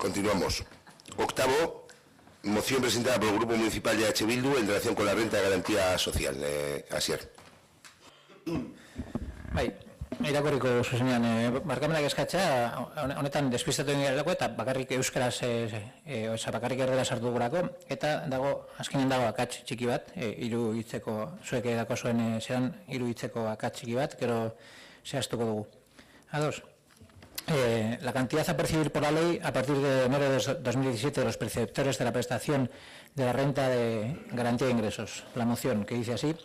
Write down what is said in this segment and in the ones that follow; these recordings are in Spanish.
Continuamos. Octavo, moción presentada por el Grupo Municipal de H. Bildu en relación con la renta de garantía social. Asier. Irakurriko zuzenean, barkamenak eskatzea, honetan despistatu egin garelako eta bakarrik euskaraz, bakarrik erderaz hartu dugurako, eta dago, azkenen dago akats txiki bat, hiru hitzeko, zuek edako zuen zeran hiru hitzeko akats txiki bat, gero zehaztuko dugu. Ados. La cantidad a percibir por la ley a partir de enero de 2017 de los perceptores de la prestación de la renta de garantía de ingresos. La moción que dice así: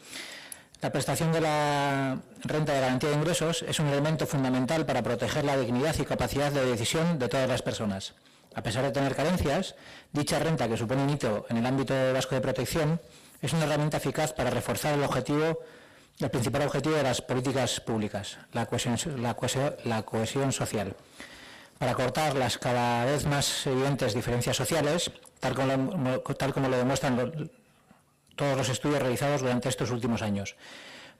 la prestación de la renta de garantía de ingresos es un elemento fundamental para proteger la dignidad y capacidad de decisión de todas las personas. A pesar de tener carencias, dicha renta, que supone un hito en el ámbito vasco de protección, es una herramienta eficaz para reforzar el principal objetivo de las políticas públicas, la cohesión social. Para cortar las cada vez más evidentes diferencias sociales, tal como lo demuestran todos los estudios realizados durante estos últimos años.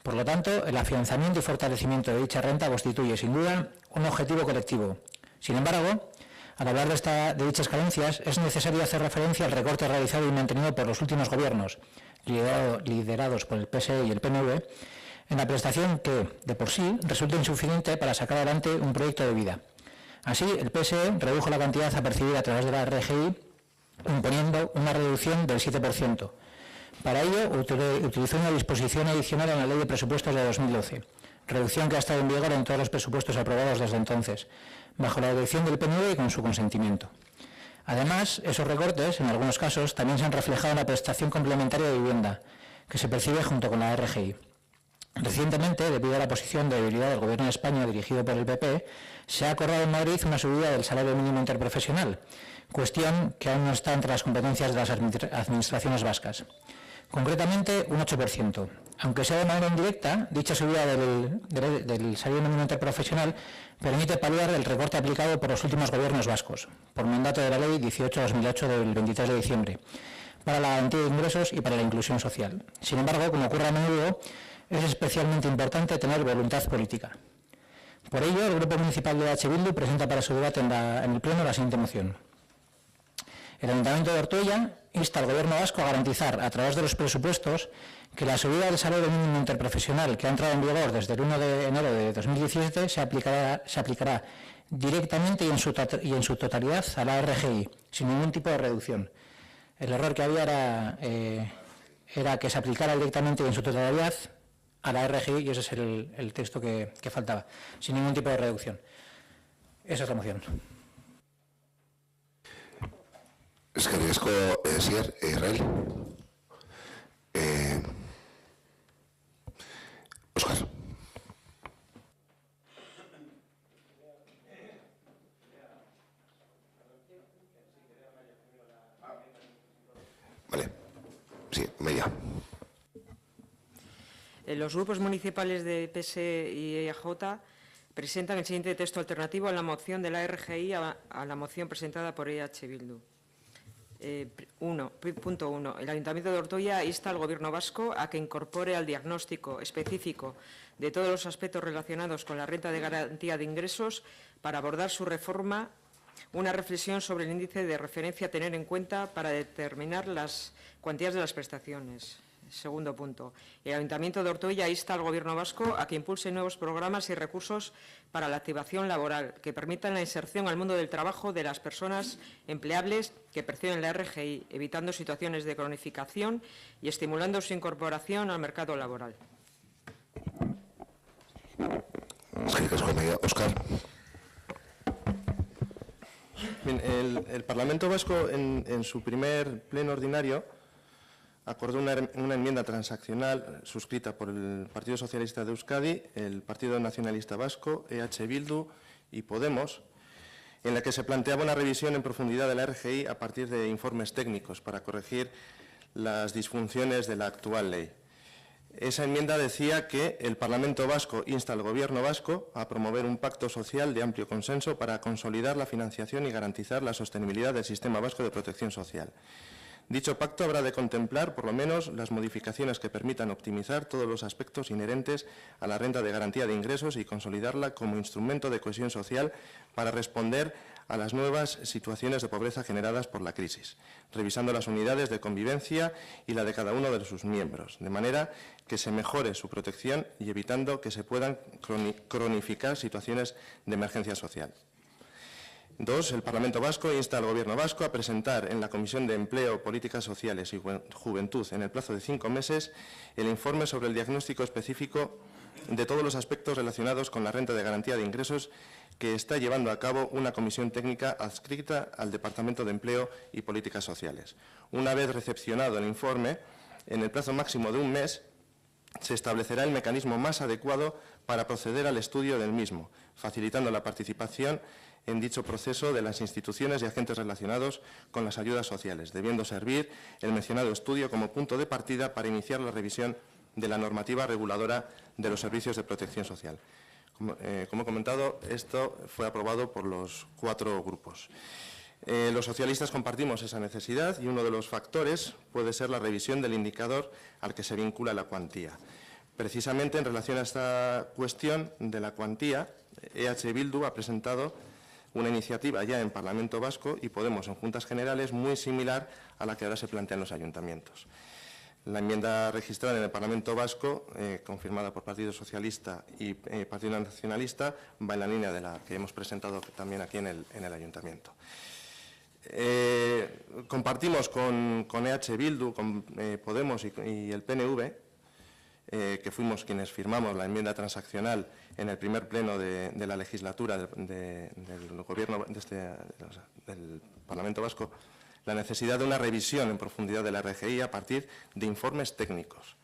Por lo tanto, el afianzamiento y fortalecimiento de dicha renta constituye, sin duda, un objetivo colectivo. Sin embargo, al hablar de dichas carencias, es necesario hacer referencia al recorte realizado y mantenido por los últimos gobiernos, liderados por el PSE y el PNV, en la prestación que, de por sí, resulta insuficiente para sacar adelante un proyecto de vida. Así, el PSE redujo la cantidad a percibir a través de la RGI, imponiendo una reducción del 7%. Para ello, utilizó una disposición adicional en la Ley de Presupuestos de 2012, reducción que ha estado en vigor en todos los presupuestos aprobados desde entonces, bajo la dirección del PNV y con su consentimiento. Además, esos recortes, en algunos casos, también se han reflejado en la prestación complementaria de vivienda, que se percibe junto con la RGI. Recientemente, debido a la posición de debilidad del Gobierno de España dirigido por el PP, se ha acordado en Madrid una subida del salario mínimo interprofesional, cuestión que aún no está entre las competencias de las administraciones vascas. Concretamente, un 8%. Aunque sea de manera indirecta, dicha subida del salario mínimo interprofesional permite paliar el recorte aplicado por los últimos gobiernos vascos, por mandato de la Ley 18/2008 del 23 de diciembre, para la garantía de ingresos y para la inclusión social. Sin embargo, como ocurre a menudo, es especialmente importante tener voluntad política. Por ello, el Grupo Municipal de H. Bildu presenta para su debate en el Pleno la siguiente moción. El Ayuntamiento de Ortuella insta al Gobierno vasco a garantizar, a través de los presupuestos, que la subida del salario mínimo interprofesional que ha entrado en vigor desde el 1 de enero de 2017 se aplicará directamente y en su totalidad a la RGI, sin ningún tipo de reducción. El error que había era que se aplicara directamente y en su totalidad a la RGI, y ese es el texto que faltaba, sin ningún tipo de reducción. Esa es la moción. Eskerrik asko, Asier, Israel. Óscar. Vale. Sí, Media. Los grupos municipales de PSE y EAJ presentan el siguiente texto alternativo a la moción de la RGI a la moción presentada por EH Bildu. Punto 1. El Ayuntamiento de Ortuella insta al Gobierno vasco a que incorpore al diagnóstico específico de todos los aspectos relacionados con la renta de garantía de ingresos para abordar su reforma una reflexión sobre el índice de referencia a tener en cuenta para determinar las cuantías de las prestaciones. Segundo punto. El Ayuntamiento de Ortuella insta al Gobierno vasco a que impulse nuevos programas y recursos para la activación laboral que permitan la inserción al mundo del trabajo de las personas empleables que perciben la RGI, evitando situaciones de cronificación y estimulando su incorporación al mercado laboral. Óscar. Bien, el Parlamento Vasco, en su primer pleno ordinario, acordó una enmienda transaccional suscrita por el Partido Socialista de Euskadi, el Partido Nacionalista Vasco, EH Bildu y Podemos, en la que se planteaba una revisión en profundidad de la RGI a partir de informes técnicos para corregir las disfunciones de la actual ley. Esa enmienda decía que el Parlamento Vasco insta al Gobierno vasco a promover un pacto social de amplio consenso para consolidar la financiación y garantizar la sostenibilidad del sistema vasco de protección social. Dicho pacto habrá de contemplar, por lo menos, las modificaciones que permitan optimizar todos los aspectos inherentes a la renta de garantía de ingresos y consolidarla como instrumento de cohesión social para responder a las nuevas situaciones de pobreza generadas por la crisis, revisando las unidades de convivencia y la de cada uno de sus miembros, de manera que se mejore su protección y evitando que se puedan cronificar situaciones de emergencia social. 2. El Parlamento Vasco insta al Gobierno vasco a presentar en la Comisión de Empleo, Políticas Sociales y Juventud en el plazo de 5 meses el informe sobre el diagnóstico específico de todos los aspectos relacionados con la renta de garantía de ingresos que está llevando a cabo una comisión técnica adscrita al Departamento de Empleo y Políticas Sociales. Una vez recepcionado el informe, en el plazo máximo de un mes, se establecerá el mecanismo más adecuado para proceder al estudio del mismo, facilitando la participación en dicho proceso de las instituciones y agentes relacionados con las ayudas sociales, debiendo servir el mencionado estudio como punto de partida para iniciar la revisión de la normativa reguladora de los servicios de protección social. Como he comentado, esto fue aprobado por los 4 grupos. Los socialistas compartimos esa necesidad y uno de los factores puede ser la revisión del indicador al que se vincula la cuantía. Precisamente en relación a esta cuestión de la cuantía, EH Bildu ha presentado una iniciativa ya en Parlamento Vasco y Podemos en Juntas Generales muy similar a la que ahora se plantea en los ayuntamientos. La enmienda registrada en el Parlamento Vasco, confirmada por Partido Socialista y Partido Nacionalista, va en la línea de la que hemos presentado también aquí en el Ayuntamiento. Compartimos con EH Bildu, con Podemos y el PNV, que fuimos quienes firmamos la enmienda transaccional en el primer pleno de la legislatura del Gobierno del Parlamento Vasco, la necesidad de una revisión en profundidad de la RGI a partir de informes técnicos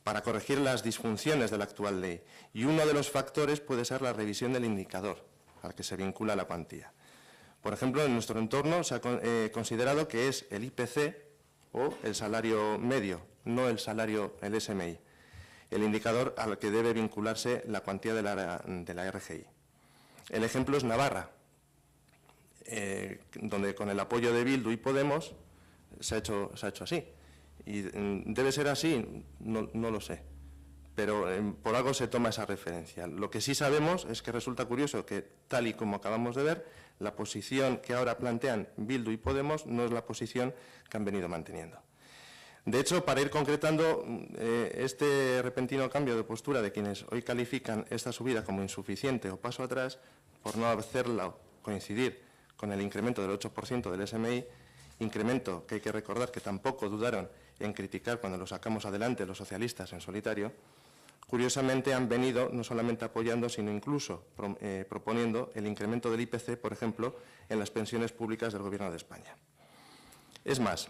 para corregir las disfunciones de la actual ley. Y uno de los factores puede ser la revisión del indicador al que se vincula la cuantía. Por ejemplo, en nuestro entorno se ha considerado que es el IPC o el salario medio, no el SMI, el indicador al que debe vincularse la cuantía de la RGI. El ejemplo es Navarra, donde con el apoyo de Bildu y Podemos se ha hecho así. Y debe ser así, no lo sé, pero por algo se toma esa referencia. Lo que sí sabemos es que resulta curioso que, tal y como acabamos de ver, la posición que ahora plantean Bildu y Podemos no es la posición que han venido manteniendo. De hecho, para ir concretando este repentino cambio de postura de quienes hoy califican esta subida como insuficiente o paso atrás, por no hacerla coincidir con el incremento del 8% del SMI, incremento que hay que recordar que tampoco dudaron en criticar cuando lo sacamos adelante los socialistas en solitario, curiosamente han venido no solamente apoyando, sino incluso proponiendo el incremento del IPC, por ejemplo, en las pensiones públicas del Gobierno de España. Es más,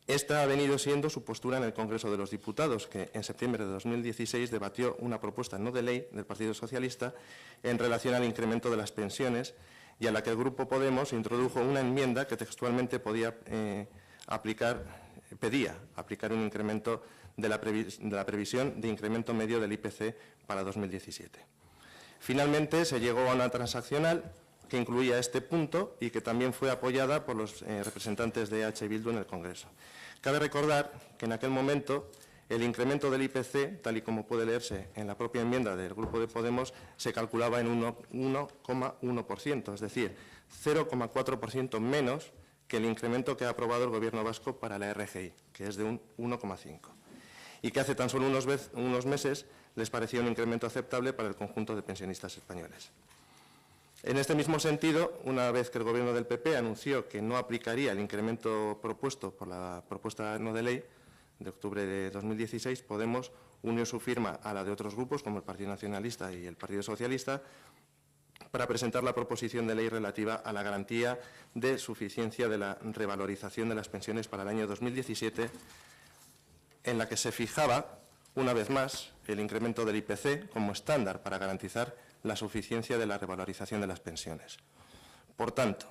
esta ha venido siendo su postura en el Congreso de los Diputados, que en septiembre de 2016 debatió una propuesta no de ley del Partido Socialista en relación al incremento de las pensiones y a la que el Grupo Podemos introdujo una enmienda que textualmente pedía aplicar un incremento de la previsión de incremento medio del IPC para 2017. Finalmente se llegó a una transaccional que incluía este punto y que también fue apoyada por los representantes de EH Bildu en el Congreso. Cabe recordar que en aquel momento el incremento del IPC, tal y como puede leerse en la propia enmienda del Grupo de Podemos, se calculaba en 1,1%, es decir, 0,4% menos que el incremento que ha aprobado el Gobierno vasco para la RGI, que es de un 1,5%, y que hace tan solo unos meses les parecía un incremento aceptable para el conjunto de pensionistas españoles. En este mismo sentido, una vez que el Gobierno del PP anunció que no aplicaría el incremento propuesto por la propuesta no de ley de octubre de 2016, Podemos unió su firma a la de otros grupos, como el Partido Nacionalista y el Partido Socialista, para presentar la proposición de ley relativa a la garantía de suficiencia de la revalorización de las pensiones para el año 2017, en la que se fijaba, una vez más, el incremento del IPC como estándar para garantizar la suficiencia de la revalorización de las pensiones. Por tanto,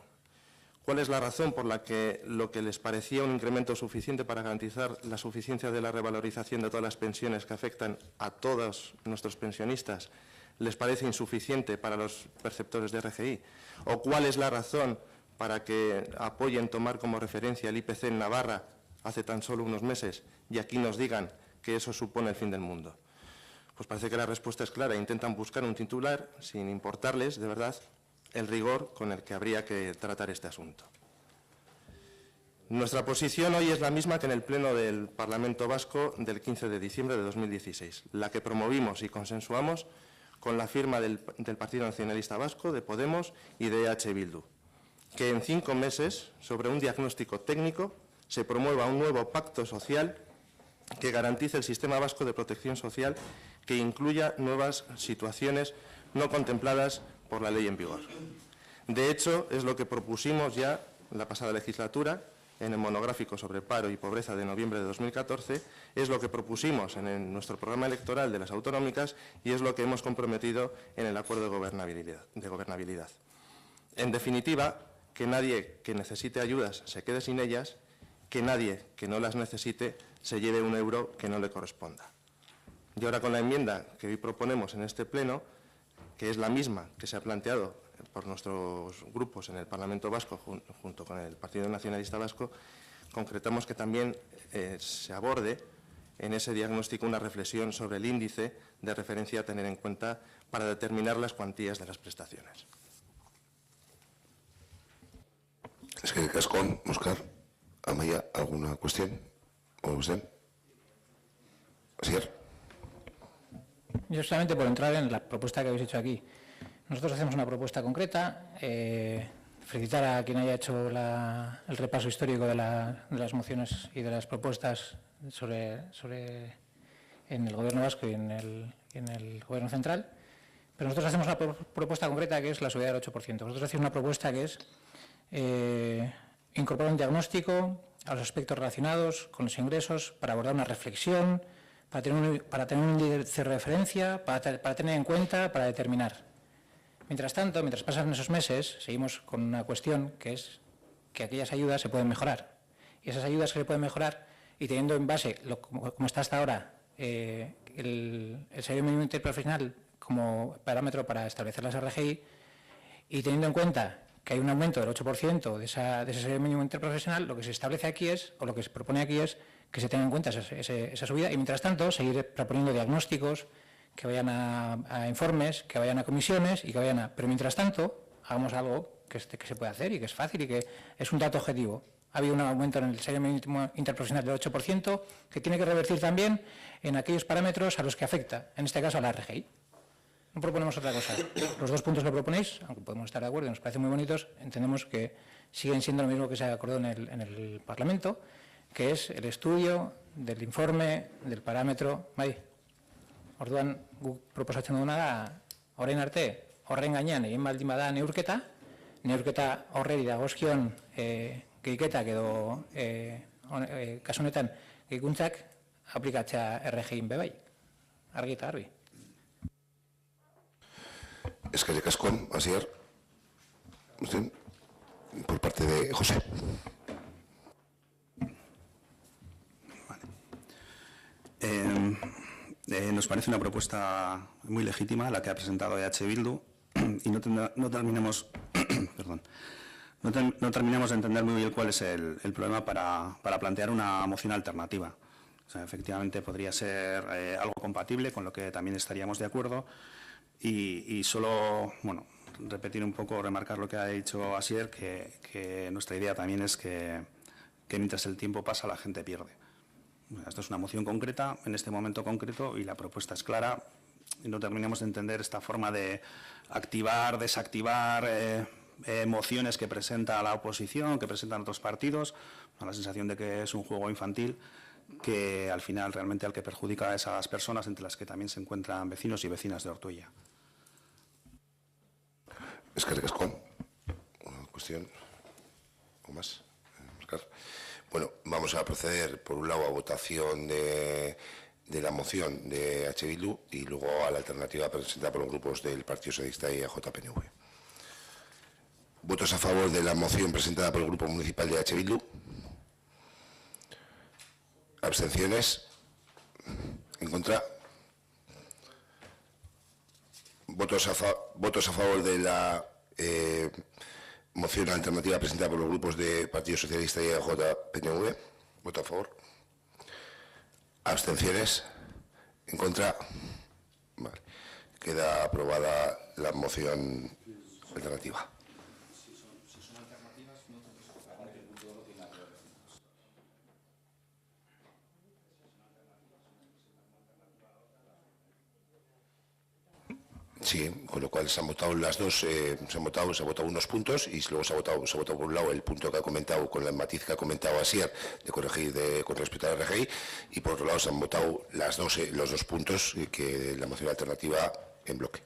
¿cuál es la razón por la que lo que les parecía un incremento suficiente para garantizar la suficiencia de la revalorización de todas las pensiones que afectan a todos nuestros pensionistas les parece insuficiente para los perceptores de RGI? ¿O cuál es la razón para que apoyen tomar como referencia el IPC en Navarra hace tan solo unos meses y aquí nos digan que eso supone el fin del mundo? Pues parece que la respuesta es clara. Intentan buscar un titular sin importarles, de verdad, el rigor con el que habría que tratar este asunto. Nuestra posición hoy es la misma que en el Pleno del Parlamento Vasco del 15 de diciembre de 2016, la que promovimos y consensuamos con la firma del Partido Nacionalista Vasco, de Podemos y de EH Bildu, que en 5 meses, sobre un diagnóstico técnico, se promueva un nuevo pacto social que garantice el sistema vasco de protección social, que incluya nuevas situaciones no contempladas por la ley en vigor. De hecho, es lo que propusimos ya la pasada legislatura, en el monográfico sobre paro y pobreza de noviembre de 2014, es lo que propusimos en nuestro programa electoral de las autonómicas y es lo que hemos comprometido en el acuerdo de gobernabilidad. En definitiva, que nadie que necesite ayudas se quede sin ellas, que nadie que no las necesite se lleve un euro que no le corresponda. Y ahora, con la enmienda que hoy proponemos en este Pleno, que es la misma que se ha planteado por nuestros grupos en el Parlamento Vasco junto con el Partido Nacionalista Vasco, concretamos que también se aborde en ese diagnóstico una reflexión sobre el índice de referencia a tener en cuenta para determinar las cuantías de las prestaciones. Es que Cascón, Óscar, Amaya, ¿alguna cuestión? ¿O usted? Asier. Yo solamente por entrar en la propuesta que habéis hecho aquí. Nosotros hacemos una propuesta concreta, felicitar a quien haya hecho el repaso histórico de las mociones y de las propuestas en el Gobierno vasco y en el Gobierno central, pero nosotros hacemos una propuesta concreta que es la subida del 8%. Nosotros hacemos una propuesta que es incorporar un diagnóstico a los aspectos relacionados con los ingresos para abordar una reflexión, para tener un índice de referencia, para tener en cuenta, para determinar. Mientras tanto, mientras pasan esos meses, seguimos con una cuestión que es que aquellas ayudas se pueden mejorar. Y esas ayudas que se pueden mejorar, y teniendo en base, como está hasta ahora, el salario mínimo interprofesional como parámetro para establecer las RGI, y teniendo en cuenta que hay un aumento del 8% de ese salario mínimo interprofesional, lo que se establece aquí es, o lo que se propone aquí es, que se tenga en cuenta esa subida, y mientras tanto seguir proponiendo diagnósticos que vayan a informes, que vayan a comisiones y que vayan a... Pero mientras tanto, hagamos algo que se puede hacer y que es fácil y que es un dato objetivo. Ha habido un aumento en el salario mínimo interprofesional del 8%, que tiene que revertir también en aquellos parámetros a los que afecta, en este caso a la RGI. No proponemos otra cosa. Los 2 puntos que proponéis, aunque podemos estar de acuerdo y nos parecen muy bonitos, entendemos que siguen siendo lo mismo que se acordó en el Parlamento, que es el estudio del informe, del parámetro... Orduan, guk proposatzen duguna da, orain arte, horren gainean egin baldin bada neurketa horreri dagozkion gehiketak edo kasu honetan gehikuntzak aplikatzea RGIn bebai. Argi eta garbi. Eskerrik asko, Asier. Por parte de José. Nos parece una propuesta muy legítima la que ha presentado EH Bildu y no terminamos de entender muy bien cuál es el problema para plantear una moción alternativa. O sea, efectivamente podría ser algo compatible con lo que también estaríamos de acuerdo y solo, bueno, repetir un poco, remarcar lo que ha dicho Asier, que nuestra idea también es que mientras el tiempo pasa la gente pierde. Esto es una moción concreta, en este momento concreto, y la propuesta es clara. Y no terminamos de entender esta forma de activar, desactivar mociones que presenta la oposición, que presentan otros partidos. Da la sensación de que es un juego infantil que al final realmente al que perjudica a esas personas, entre las que también se encuentran vecinos y vecinas de Ortuella. Eskerrik asko. Una cuestión o más. Bueno, vamos a proceder por un lado a votación de la moción de H. Bildu y luego a la alternativa presentada por los grupos del Partido Socialista y AJPNV. ¿Votos a favor de la moción presentada por el Grupo Municipal de H. Bildu? ¿Abstenciones? ¿En contra? ¿Votos a favor de la moción alternativa presentada por los grupos de Partido Socialista y AJPNV? ¿Voto a favor? ¿Abstenciones? ¿En contra? Vale. Queda aprobada la moción alternativa. Sí, con lo cual se han votado las dos, se han votado unos puntos y luego se ha votado por un lado el punto que ha comentado, con el matiz que ha comentado Asier, de corregir con respecto a la RGI, y por otro lado se han votado los dos puntos que la moción alternativa en bloque.